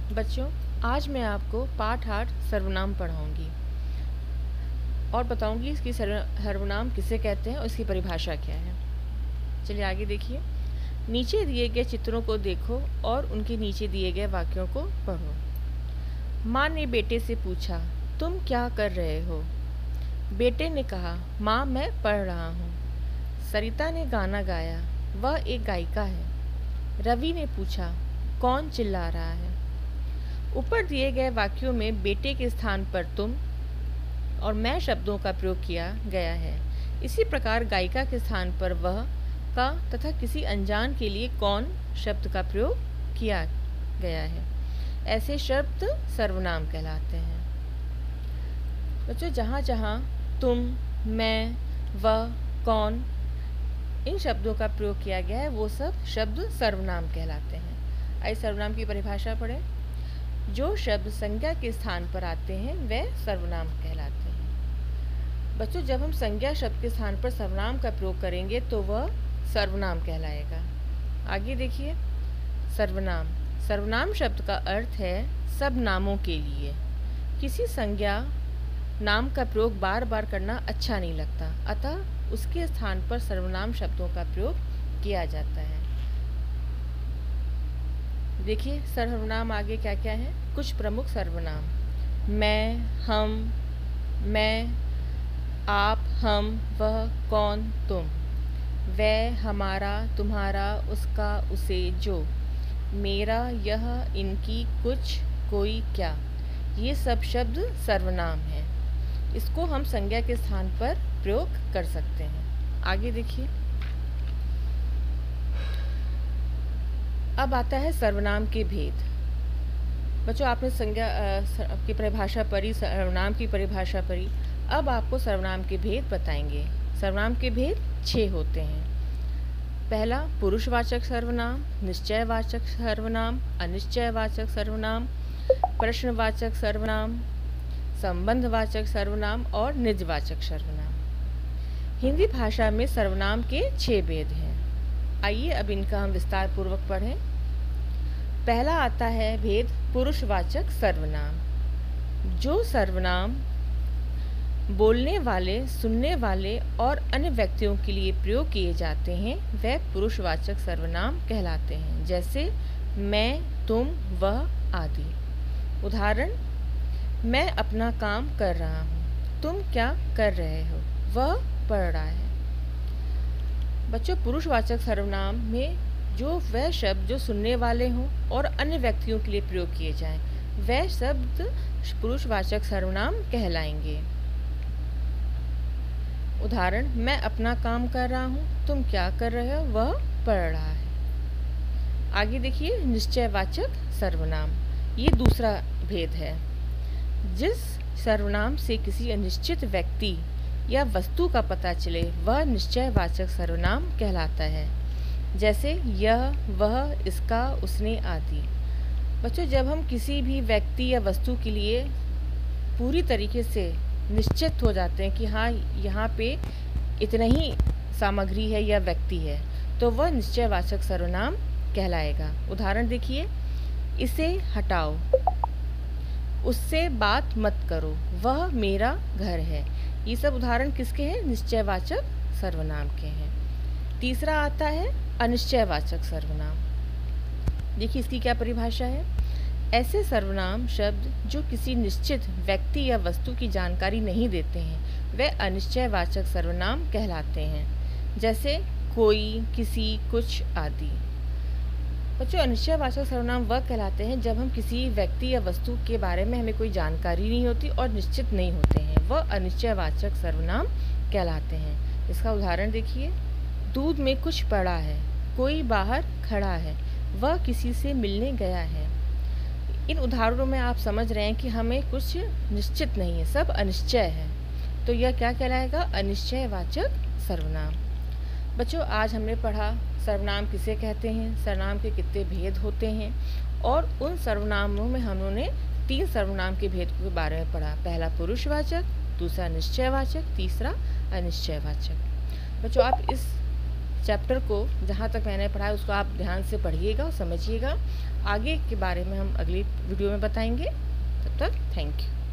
बच्चों, आज मैं आपको पाठ 8 सर्वनाम पढ़ाऊंगी और बताऊंगी इसकी सर्वनाम किसे कहते हैं और इसकी परिभाषा क्या है। चलिए आगे देखिए। नीचे दिए गए चित्रों को देखो और उनके नीचे दिए गए वाक्यों को पढ़ो। माँ ने बेटे से पूछा, तुम क्या कर रहे हो? बेटे ने कहा, माँ मैं पढ़ रहा हूँ। सरिता ने गाना गाया, वह एक गायिका है। रवि ने पूछा, कौन चिल्ला रहा है? ऊपर दिए गए वाक्यों में बेटे के स्थान पर तुम और मैं शब्दों का प्रयोग किया गया है। इसी प्रकार गायिका के स्थान पर वह का तथा किसी अनजान के लिए कौन शब्द का प्रयोग किया गया है। ऐसे शब्द सर्वनाम कहलाते हैं। बच्चों, जहाँ जहाँ तुम, मैं, वह, कौन इन शब्दों का प्रयोग किया गया है वो सब शब्द सर्वनाम कहलाते हैं। आइए सर्वनाम की परिभाषा पढ़ें। जो शब्द संज्ञा के स्थान पर आते हैं वे सर्वनाम कहलाते हैं। बच्चों, जब हम संज्ञा शब्द के स्थान पर सर्वनाम का प्रयोग करेंगे तो वह सर्वनाम कहलाएगा। आगे देखिए। सर्वनाम सर्वनाम शब्द का अर्थ है सब नामों के लिए। किसी संज्ञा नाम का प्रयोग बार बार करना अच्छा नहीं लगता, अतः उसके स्थान पर सर्वनाम शब्दों का प्रयोग किया जाता है। देखिए सर्वनाम आगे क्या क्या है। कुछ प्रमुख सर्वनाम: मैं, हम, मैं, आप, हम, वह, कौन, तुम। वह, हमारा, तुम्हारा, उसका, उसे, जो। मेरा, यह, इनकी, कुछ, कोई, क्या। ये सब शब्द सर्वनाम हैं। इसको हम संज्ञा के स्थान पर प्रयोग कर सकते हैं। आगे देखिए। अब आता है सर्वनाम के भेद। बच्चों, आपने संज्ञा की परिभाषा पढ़ी, सर्वनाम की परिभाषा पढ़ी। अब आपको सर्वनाम के भेद बताएंगे। सर्वनाम के भेद 6 होते हैं। पहला, पुरुषवाचक सर्वनाम, निश्चयवाचक सर्वनाम, अनिश्चयवाचक सर्वनाम, प्रश्नवाचक सर्वनाम, संबंधवाचक सर्वनाम और निजवाचक सर्वनाम। हिंदी भाषा में सर्वनाम के 6 भेद हैं। आइए अब इनका हम विस्तार पूर्वक पढ़ें। पहला आता है भेद पुरुषवाचक सर्वनाम। जो सर्वनाम बोलने वाले, सुनने वाले और अन्य व्यक्तियों के लिए प्रयोग किए जाते हैं वह पुरुषवाचक सर्वनाम कहलाते हैं, जैसे मैं, तुम, वह आदि। उदाहरण: मैं अपना काम कर रहा हूँ। तुम क्या कर रहे हो? वह पढ़ रहा है। बच्चों, पुरुषवाचक सर्वनाम में जो वह शब्द जो सुनने वाले हों और अन्य व्यक्तियों के लिए प्रयोग किए जाएं वह शब्द पुरुषवाचक सर्वनाम कहलाएंगे। उदाहरण: मैं अपना काम कर रहा हूँ। तुम क्या कर रहे हो? वह पढ़ रहा है। आगे देखिए। निश्चयवाचक सर्वनाम, ये दूसरा भेद है। जिस सर्वनाम से किसी अनिश्चित व्यक्ति या वस्तु का पता चले वह निश्चयवाचक सर्वनाम कहलाता है, जैसे यह, वह, इसका, उसने आदि। बच्चों, जब हम किसी भी व्यक्ति या वस्तु के लिए पूरी तरीके से निश्चित हो जाते हैं कि हाँ यहाँ पे इतना ही सामग्री है या व्यक्ति है तो वह निश्चयवाचक सर्वनाम कहलाएगा। उदाहरण देखिए। इसे हटाओ, उससे बात मत करो, वह मेरा घर है। ये सब उदाहरण किसके हैं? निश्चयवाचक सर्वनाम के हैं। तीसरा आता है अनिश्चयवाचक सर्वनाम। देखिए इसकी क्या परिभाषा है। ऐसे सर्वनाम शब्द जो किसी निश्चित व्यक्ति या वस्तु की जानकारी नहीं देते हैं वे अनिश्चयवाचक सर्वनाम कहलाते हैं, जैसे कोई, किसी, कुछ आदि। बच्चों, अनिश्चयवाचक सर्वनाम वह कहलाते हैं जब हम किसी व्यक्ति या वस्तु के बारे में हमें कोई जानकारी नहीं होती और निश्चित नहीं होते हैं, वह अनिश्चयवाचक सर्वनाम कहलाते हैं। इसका उदाहरण देखिए। दूध में कुछ पड़ा है, कोई बाहर खड़ा है, वह किसी से मिलने गया है। इन उदाहरणों में आप समझ रहे हैं कि हमें कुछ निश्चित नहीं है, सब अनिश्चय है, तो यह क्या कहलाएगा? अनिश्चयवाचक सर्वनाम। बच्चों, आज हमने पढ़ा सर्वनाम किसे कहते हैं, सर्वनाम के कितने भेद होते हैं और उन सर्वनामों में हमने 3 सर्वनाम के भेद के बारे में पढ़ा। पहला पुरुषवाचक, दूसरा निश्चयवाचक, तीसरा अनिश्चयवाचक। बच्चों, आप इस चैप्टर को जहाँ तक मैंने पढ़ा है उसको आप ध्यान से पढ़िएगा और समझिएगा। आगे के बारे में हम अगली वीडियो में बताएंगे। तब तक थैंक यू।